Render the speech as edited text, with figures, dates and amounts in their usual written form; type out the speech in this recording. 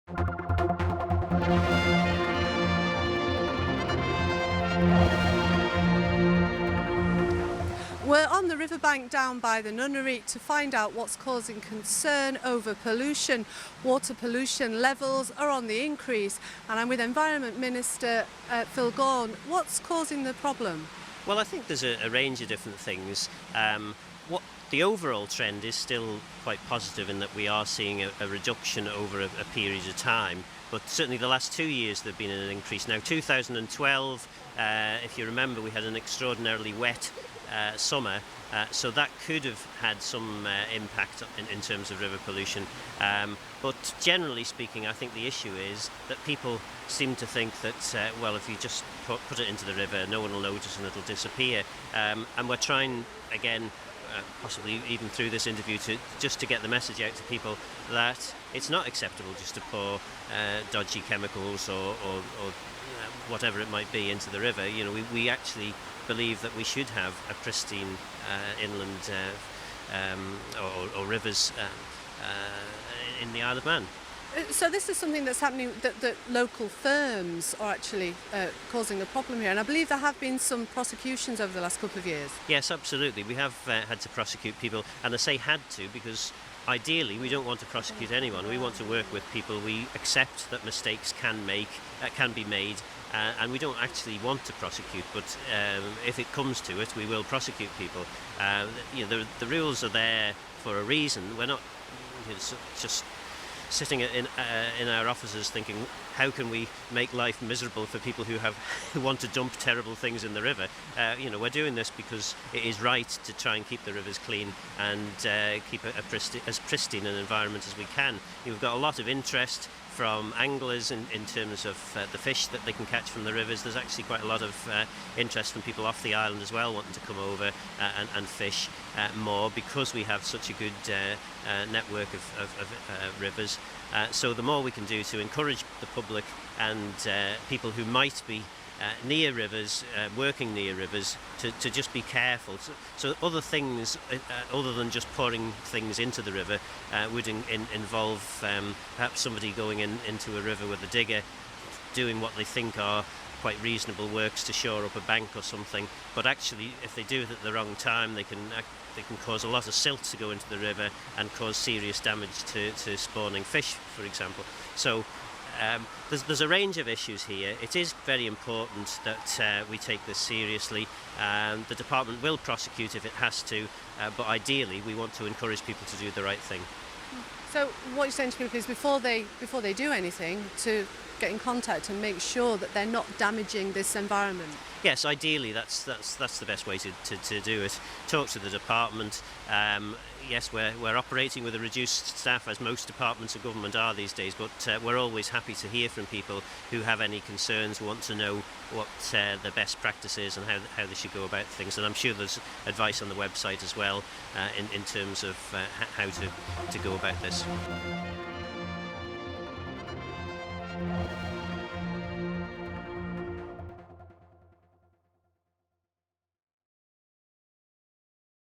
We're on the riverbank down by the nunnery to find out what's causing concern over pollution. Water pollution levels are on the increase, and I'm with Environment Minister Phil Gawne. What's causing the problem? Well, I think there's a range of different things. What the overall trend is still quite positive in that we are seeing a reduction over a period of time, but certainly the last 2 years there have been an increase. Now 2012, if you remember, we had an extraordinarily wet summer, so that could have had some impact in terms of river pollution, but generally speaking I think the issue is that people seem to think that well, if you just put it into the river no one will notice and it'll disappear, and we're trying again, possibly even through this interview, to get the message out to people that it's not acceptable just to pour dodgy chemicals or whatever it might be into the river. You know, we actually believe that we should have a pristine inland or rivers in the Isle of Man. So this is something that's happening, that local firms are actually causing the problem here, and I believe there have been some prosecutions over the last couple of years. Yes, absolutely. We have had to prosecute people, and I say had to because ideally we don't want to prosecute anyone. We want to work with people. We accept that mistakes can be made, and we don't actually want to prosecute, but if it comes to it we will prosecute people. You know, the rules are there for a reason. We're not just sitting in our offices thinking, how can we make life miserable for people who want to dump terrible things in the river? You know, we're doing this because it is right to try and keep the rivers clean and keep as pristine an environment as we can. We've got a lot of interest from anglers in terms of the fish that they can catch from the rivers. There's actually quite a lot of interest from people off the island as well, wanting to come over and fish more, because we have such a good network of rivers. So the more we can do to encourage the public and people who might be near rivers, working near rivers, to just be careful. So other things, other than just pouring things into the river, would involve perhaps somebody going into a river with a digger, doing what they think are quite reasonable works to shore up a bank or something. But actually, if they do it at the wrong time, they can cause a lot of silt to go into the river and cause serious damage to spawning fish, for example. So there's a range of issues here. It is very important that we take this seriously. The department will prosecute if it has to, but ideally we want to encourage people to do the right thing. So what you're saying to people is before they do anything, to get in contact and make sure that they're not damaging this environment. Yes, ideally that's the best way to do it. Talk to the department. Yes, we're operating with a reduced staff, as most departments of government are these days, but we're always happy to hear from people who have any concerns, want to know what the best practice is and how they should go about things. And I'm sure there's advice on the website as well in terms of how to go about this.